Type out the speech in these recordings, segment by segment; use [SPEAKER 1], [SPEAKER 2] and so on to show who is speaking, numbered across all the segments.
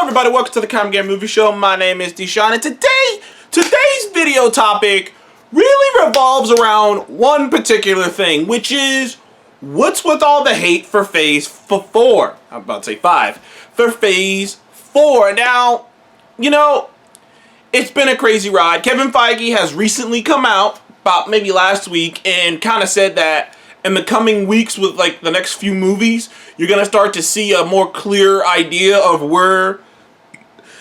[SPEAKER 1] everybody, welcome to the Common Game Movie Show. My name is Deshaun, and today's video topic really revolves around one particular thing, which is what's with all the hate for Phase 4? I'm about to say 5. For Phase 4. Now, you know, it's been a crazy ride. Kevin Feige has recently come out, about maybe last week, and kind of said that in the coming weeks with like the next few movies, you're going to start to see a more clear idea of where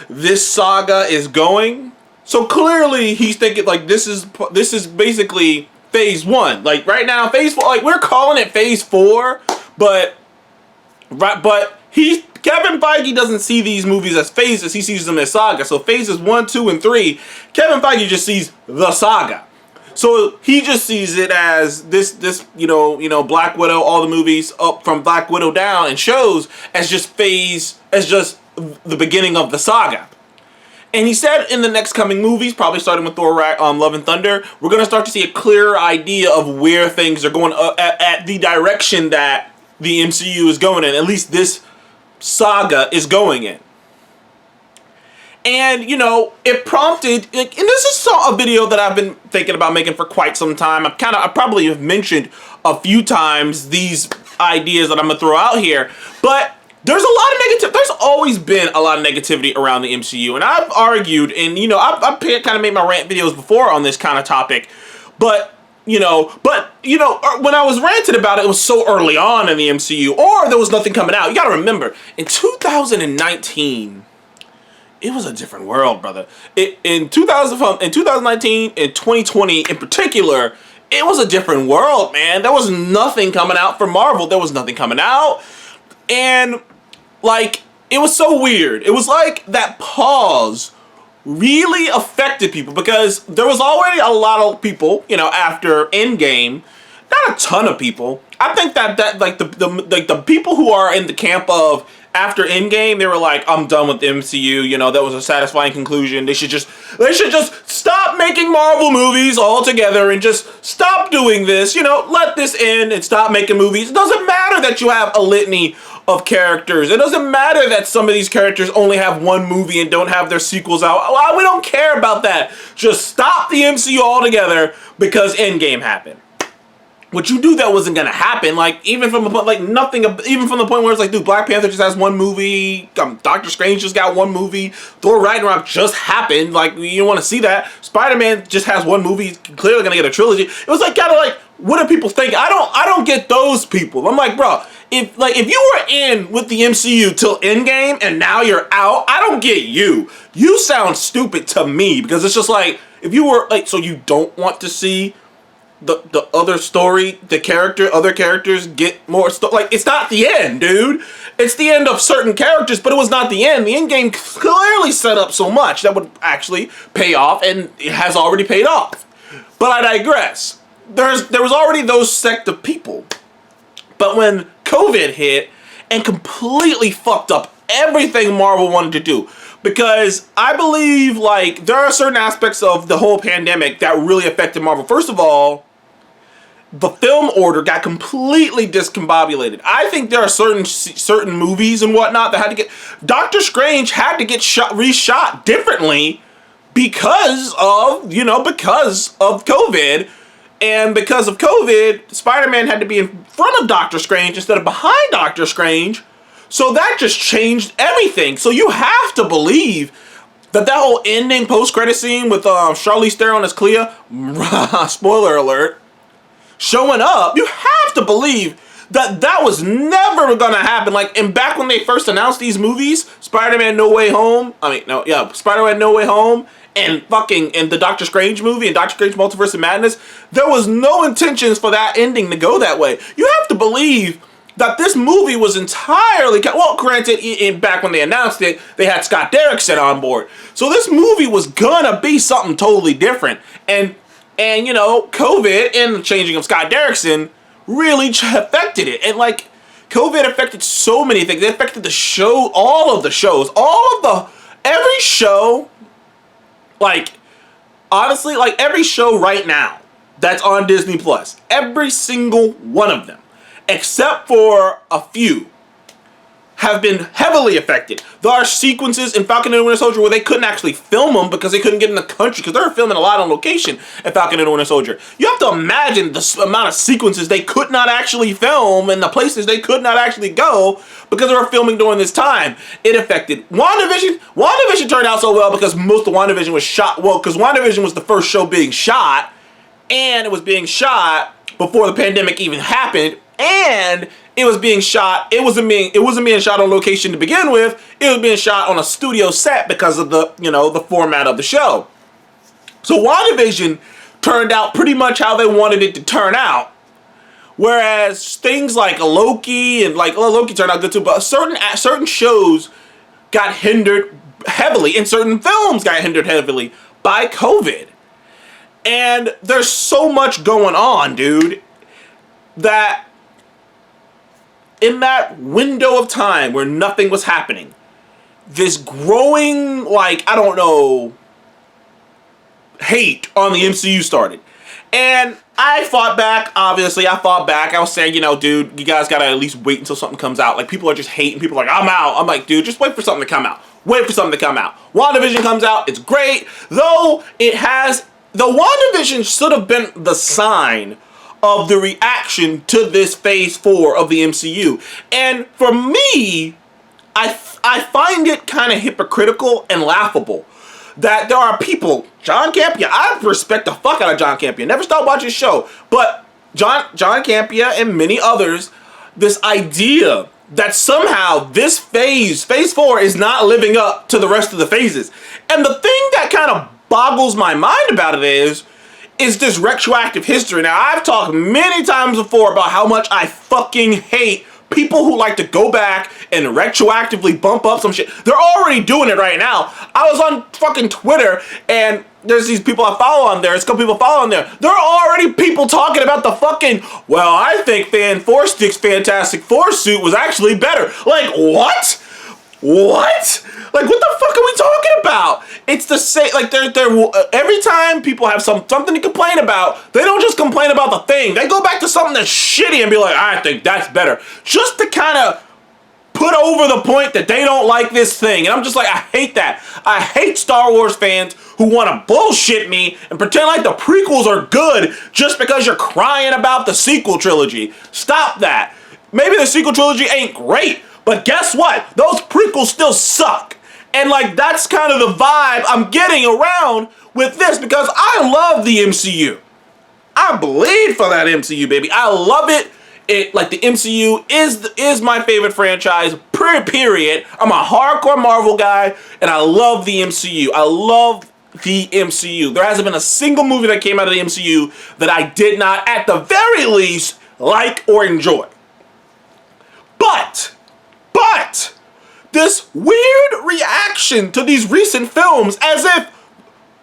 [SPEAKER 1] this saga is going. So clearly he's thinking like this is basically Phase 1. Like right now, Phase 4, like we're calling it Phase 4, but Kevin Feige doesn't see these movies as phases, he sees them as saga. So phases 1, 2, and 3, Kevin Feige just sees the saga. So he just sees it as this you know Black Widow, all the movies up from Black Widow down, and shows as just the beginning of the saga. And he said in the next coming movies, probably starting with Thor Love and Thunder, we're going to start to see a clearer idea of where things are going at the direction that the MCU is going in. At least this saga is going in. And, you know, it prompted, like, and this is a video that I've been thinking about making for quite some time. I probably have mentioned a few times these ideas that I'm going to throw out here. But there's a lot of negativity. There's always been a lot of negativity around the MCU. And I've argued, and, you know, I've kind of made my rant videos before on this kind of topic. But when I was ranting about it, it was so early on in the MCU, or there was nothing coming out. You got to remember, in 2019... it was a different world, brother. In 2019, in 2020 in particular, it was a different world, man. There was nothing coming out for Marvel. There was nothing coming out. And, like, it was so weird. It was like that pause really affected people because there was already a lot of people, you know, after Endgame. Not a ton of people. I think that the people who are in the camp of after Endgame, they were like, I'm done with the MCU, you know, that was a satisfying conclusion. They should just stop making Marvel movies altogether and just stop doing this, you know, let this end and stop making movies. It doesn't matter that you have a litany of characters. It doesn't matter that some of these characters only have one movie and don't have their sequels out. We don't care about that. Just stop the MCU altogether because Endgame happened. What you knew that wasn't gonna happen, like even from the point, like nothing, even from the point where it's like, dude, Black Panther just has one movie, Doctor Strange just got one movie, Thor Ragnarok just happened, like you don't want to see that. Spider-Man just has one movie, he's clearly gonna get a trilogy. It was like kind of like, what do people think? I don't get those people. I'm like, bro, if you were in with the MCU till Endgame and now you're out, I don't get you. You sound stupid to me because it's just like if you were like, so you don't want to see the other story, other characters get more stuff. Like, it's not the end, dude. It's the end of certain characters, but it was not the end. The end game clearly set up so much that would actually pay off, and it has already paid off. But I digress. There was already those sect of people. But when COVID hit and completely fucked up everything Marvel wanted to do, because I believe, like, there are certain aspects of the whole pandemic that really affected Marvel. First of all, the film order got completely discombobulated. I think there are certain movies and whatnot that had to get... Doctor Strange had to get reshot differently because of COVID. And because of COVID, Spider-Man had to be in front of Doctor Strange instead of behind Doctor Strange. So that just changed everything. So you have to believe that whole ending post-credit scene with Charlize Theron as Clea, spoiler alert, showing up, you have to believe that was never gonna happen. Like, and back when they first announced these movies, Spider-Man No Way Home, Spider-Man No Way Home, and the Doctor Strange movie and Doctor Strange Multiverse of Madness, there was no intentions for that ending to go that way. You have to believe that this movie was entirely... Well, granted, back when they announced it, they had Scott Derrickson on board. So this movie was gonna be something totally different. And you know, COVID and the changing of Scott Derrickson really affected it. And, like, COVID affected so many things. It affected the show, all of the shows, every show, like, honestly, like, every show right now that's on Disney Plus, every single one of them, except for a few, have been heavily affected. There are sequences in Falcon and the Winter Soldier where they couldn't actually film them because they couldn't get in the country, because they were filming a lot on location in Falcon and the Winter Soldier. You have to imagine the amount of sequences they could not actually film and the places they could not actually go because they were filming during this time. It affected WandaVision. WandaVision turned out so well because most of WandaVision was shot, well, because WandaVision was the first show being shot, and it was being shot before the pandemic even happened, and it was being shot, it wasn't being shot on location to begin with, it was being shot on a studio set because of the, the format of the show. So WandaVision turned out pretty much how they wanted it to turn out. Whereas things like Loki and Loki turned out good too, but certain shows got hindered heavily, and certain films got hindered heavily by COVID. And there's so much going on, dude, that in that window of time where nothing was happening, this growing, hate on the MCU started. And I fought back, obviously. I was saying, dude, you guys gotta at least wait until something comes out. Like, people are just hating. People are like, I'm out. I'm like, dude, just wait for something to come out. Wait for something to come out. WandaVision comes out. It's great. Though the WandaVision should have been the sign of the reaction to this Phase 4 of the MCU. And for me, I find it kind of hypocritical and laughable that there are people, John Campea, I respect the fuck out of John Campea, never stopped watching his show, but John Campea and many others, this idea that somehow this Phase 4 is not living up to the rest of the phases. And the thing that kind of boggles my mind about it is this retroactive history. Now, I've talked many times before about how much I fucking hate people who like to go back and retroactively bump up some shit. They're already doing it right now. I was on fucking Twitter, and there's these people I follow on there. There's a couple people following there. There are already people talking about the fucking, well, I think Fan 4 Stick's Fantastic Four suit was actually better. Like, what? What? Like, what the fuck are we talking about? It's the same, like, every time people have something to complain about, they don't just complain about the thing. They go back to something that's shitty and be like, I think that's better. Just to kind of put over the point that they don't like this thing. And I'm just like, I hate that. I hate Star Wars fans who want to bullshit me and pretend like the prequels are good just because you're crying about the sequel trilogy. Stop that. Maybe the sequel trilogy ain't great, but guess what? Those prequels still suck. And like, that's kind of the vibe I'm getting around with this, because I love the MCU. I bleed for that MCU, baby. I love it. The MCU is my favorite franchise, period. I'm a hardcore Marvel guy, and I love the MCU. I love the MCU. There hasn't been a single movie that came out of the MCU that I did not, at the very least, like or enjoy. But this weird reaction to these recent films, as if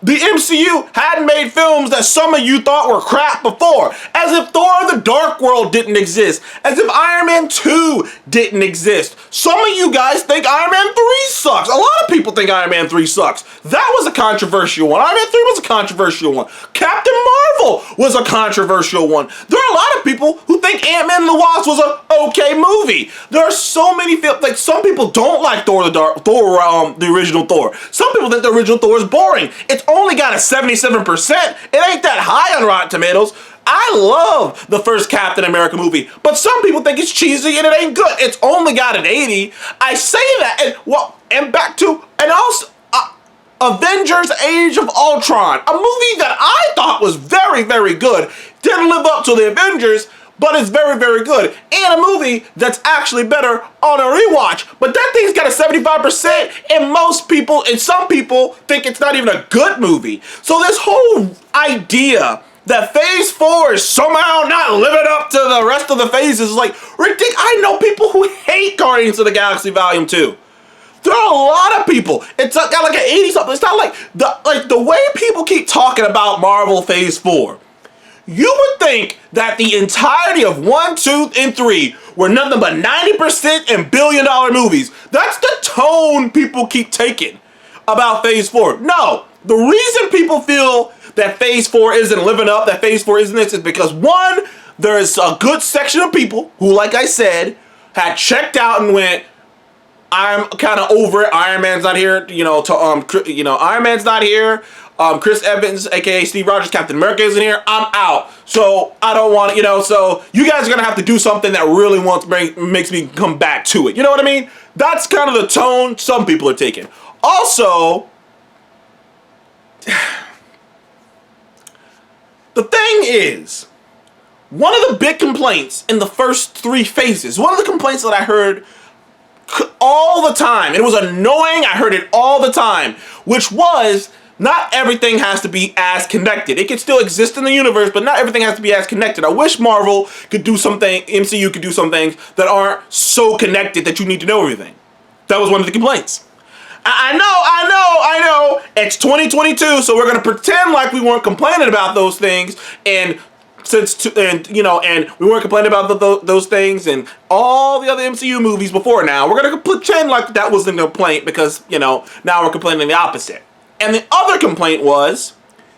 [SPEAKER 1] the MCU hadn't made films that some of you thought were crap before. As if Thor the Dark World didn't exist. As if Iron Man 2 didn't exist. Some of you guys think Iron Man 3 sucks. A lot of people think Iron Man 3 sucks. That was a controversial one. Iron Man 3 was a controversial one. Captain Marvel was a controversial one. There are a lot of people who think Ant-Man and the Wasp was an okay movie. There are so many films, like, some people don't like the original Thor. Some people think the original Thor is boring. It's only got a 77%. It ain't that high on Rotten Tomatoes. I love the first Captain America movie, but some people think it's cheesy and it ain't good. It's only got an 80. I say that, and also Avengers Age of Ultron, a movie that I thought was very, very good. Didn't live up to the Avengers, but it's very, very good. And a movie that's actually better on a rewatch. But that thing's got a 75%, and some people think it's not even a good movie. So this whole idea that Phase 4 is somehow not living up to the rest of the phases is like ridiculous. I know people who hate Guardians of the Galaxy Volume 2. There are a lot of people. It's got like an 80-something. It's not like the way people keep talking about Marvel Phase 4. You would think that the entirety of 1, 2, and 3 were nothing but 90% and billion-dollar movies. That's the tone people keep taking about Phase 4. No, the reason people feel that Phase 4 isn't living up, that Phase 4 isn't this, is because, one, there's a good section of people who, like I said, had checked out and went, I'm kind of over it. Iron Man's not here. Iron Man's not here. Chris Evans, aka Steve Rogers, Captain America isn't here. I'm out. So I don't want to, so you guys are gonna have to do something that really makes me come back to it. You know what I mean? That's kind of the tone some people are taking. Also, the thing is, one of the big complaints in the first 3 phases, one of the complaints that I heard all the time, it was annoying, I heard it all the time, which was, not everything has to be as connected. It can still exist in the universe, but not everything has to be as connected. I wish Marvel could do something, MCU could do some things that aren't so connected that you need to know everything. That was one of the complaints. I know, it's 2022, so we're gonna pretend like we weren't complaining about those things, and we weren't complaining about those things and all the other MCU movies before now. We're gonna pretend like that wasn't a complaint because, now we're complaining the opposite. And the other complaint was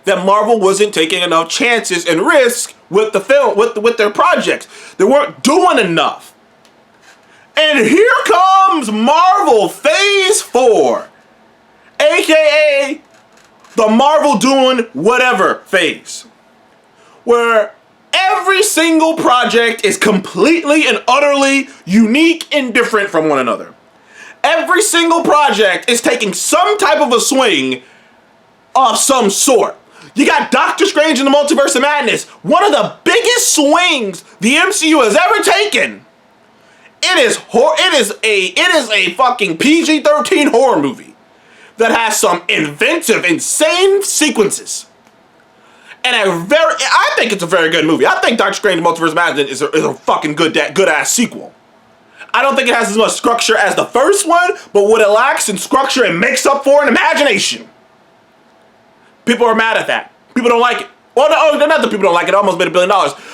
[SPEAKER 1] that Marvel wasn't taking enough chances and risks with the film, with their projects. They weren't doing enough. And here comes Marvel Phase 4, aka the Marvel doing whatever phase, where every single project is completely and utterly unique and different from one another. Every single project is taking some type of a swing of some sort. You got Doctor Strange in the Multiverse of Madness, one of the biggest swings the MCU has ever taken. It is a fucking PG-13 horror movie that has some inventive, insane sequences. And I think it's a very good movie. I think Doctor Strange Multiverse of Madness is a fucking good ass sequel. I don't think it has as much structure as the first one, but what it lacks in structure, it makes up for in imagination. People are mad at that. People don't like it. Well, no, not that people don't like it. It almost made $1 billion.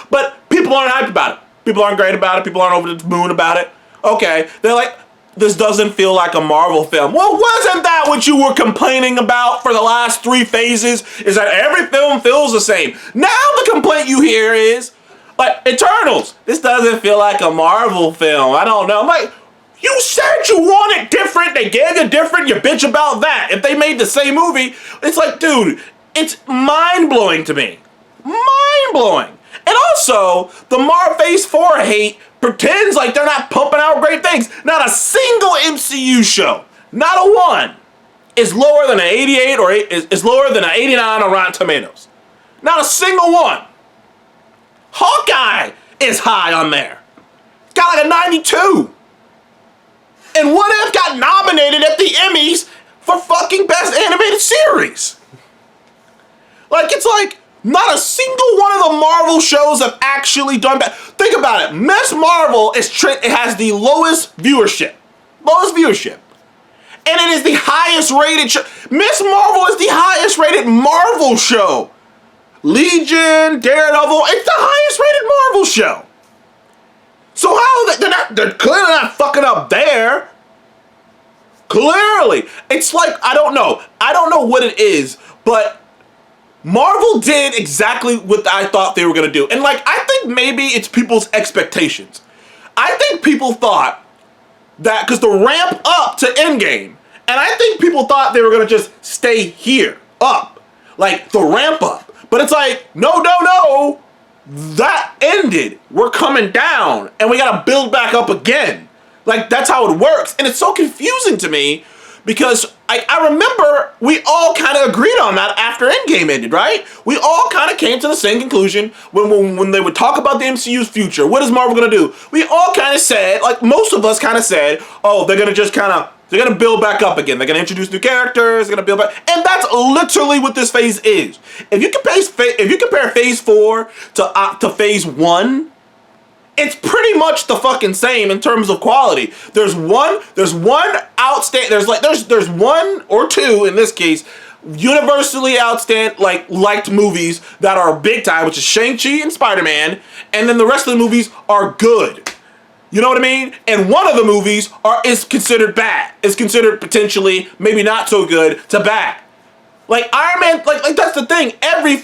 [SPEAKER 1] But people aren't hyped about it. People aren't great about it. People aren't over the moon about it. Okay. They're like, this doesn't feel like a Marvel film. Well, wasn't that what you were complaining about for the last 3 phases? Is that every film feels the same. Now the complaint you hear is, like, Eternals. This doesn't feel like a Marvel film. I don't know. I'm like, you said you want it different. They gave you different. You bitch about that. If they made the same movie, it's like, dude, it's mind-blowing to me. Mind-blowing. And also, the Marvel Phase 4 hate pretends like they're not pumping out great things. Not a single MCU show, not a one, is lower than an 88 or is lower than an 89 on Rotten Tomatoes. Not a single one. Hawkeye is high on there. Got like a 92. And What If got nominated at the Emmys for fucking Best Animated Series. Like, it's like, not a single one of the Marvel shows have actually done bad. Think about it. Miss Marvel it has the lowest viewership. Lowest viewership. And it is the highest rated show. Miss Marvel is the highest rated Marvel show. Legion, Daredevil, it's the highest rated Marvel show. So how they're clearly not fucking up there. Clearly. It's like, I don't know what it is, but Marvel did exactly what I thought they were going to do. And like, I think maybe it's people's expectations. I think people thought that, because the ramp up to Endgame, and I think people thought they were going to just stay here, up. Like, the ramp up. But it's like, no. That ended. We're coming down, and we got to build back up again. Like, that's how it works. And it's so confusing to me, because I remember we all kind of agreed on that after Endgame ended, right? We all kind of came to the same conclusion when they would talk about the MCU's future. What is Marvel going to do? We all kind of said, like most of us kind of said, oh, they're going to build back up again. They're going to introduce new characters. They're going to build back. And that's literally what this phase is. If you compare Phase 4 to Phase 1, it's pretty much the fucking same in terms of quality. There's one outstanding. There's one or two in this case universally outstanding liked movies that are big time, which is Shang-Chi and Spider-Man, and then the rest of the movies are good. You know what I mean? And one of the movies is considered bad. Is considered potentially maybe not so good to bad. Like Iron Man, like that's the thing. Every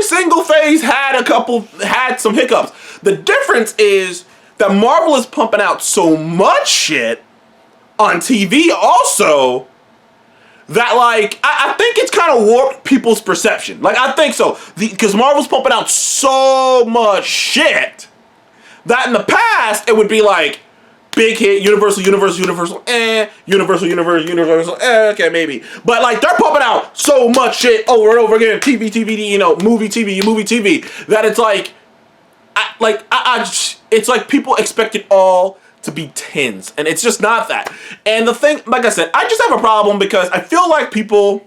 [SPEAKER 1] single phase had some hiccups. The difference is that Marvel is pumping out so much shit on TV also that, like, I think it's kind of warped people's perception. Like, I think so. Because Marvel's pumping out so much shit that in the past, it would be like, big hit, Universal, okay, maybe. But, like, they're pumping out so much shit over and over again, TV, you know, movie, TV, that it's like, it's like people expect it all to be 10s, and it's just not that. And the thing, like I said, I just have a problem because I feel like people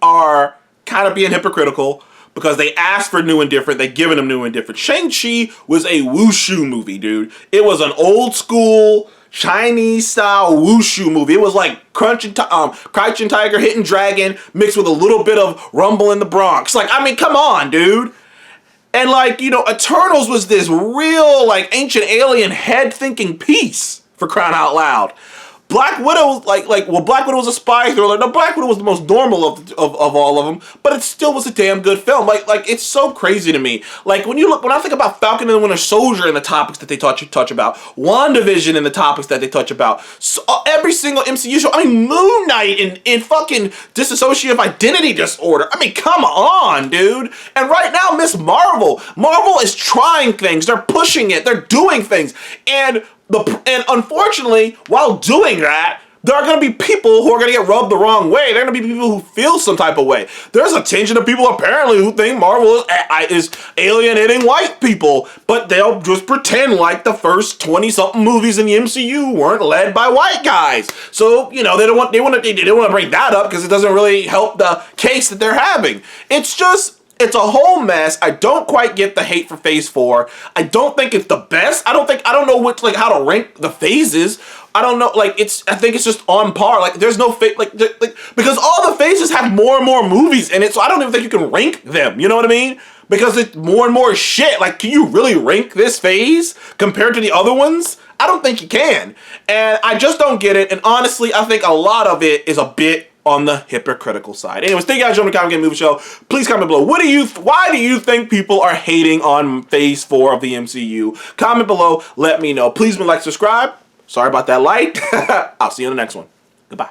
[SPEAKER 1] are kind of being hypocritical because they asked for new and different, they giving them new and different. Shang-Chi was a wushu movie, dude. It was an old school Chinese style wushu movie. It was like Crouching Tiger, Hidden Dragon mixed with a little bit of Rumble in the Bronx. Like, I mean, come on, dude. And, like, you know, Eternals was this real, like, ancient alien head-thinking piece, for crying out loud. Black Widow, Black Widow was a spy thriller. No, Black Widow was the most normal of all of them, but it still was a damn good film. Like, it's so crazy to me. Like, when I think about Falcon and the Winter Soldier and the topics that they touch about, WandaVision and the topics that they touch about, so, every single MCU show, I mean, Moon Knight and fucking Dissociative Identity Disorder. I mean, come on, dude. And right now, Miss Marvel is trying things. They're pushing it. They're doing things. And unfortunately, while doing that, there are going to be people who are going to get rubbed the wrong way. There are going to be people who feel some type of way. There's a tinge of people apparently who think Marvel is alienating white people, but they'll just pretend like the first 20-something movies in the MCU weren't led by white guys. So, you know, they don't want to bring that up because it doesn't really help the case that they're having. It's a whole mess. I don't quite get the hate for Phase 4. I don't think it's the best. I don't know how to rank the phases. I don't know, like, I think it's just on par. Like, there's no because all the phases have more and more movies in it, so I don't even think you can rank them. You know what I mean? Because it's more and more shit. Like, can you really rank this phase compared to the other ones? I don't think you can. And I just don't get it. And honestly, I think a lot of it is a bit on the hypocritical side. Anyways, thank you guys for joining the Comic Game Movie Show. Please comment below. Why do you think people are hating on Phase 4 of the MCU? Comment below. Let me know. Please like, subscribe. Sorry about that light. I'll see you in the next one. Goodbye.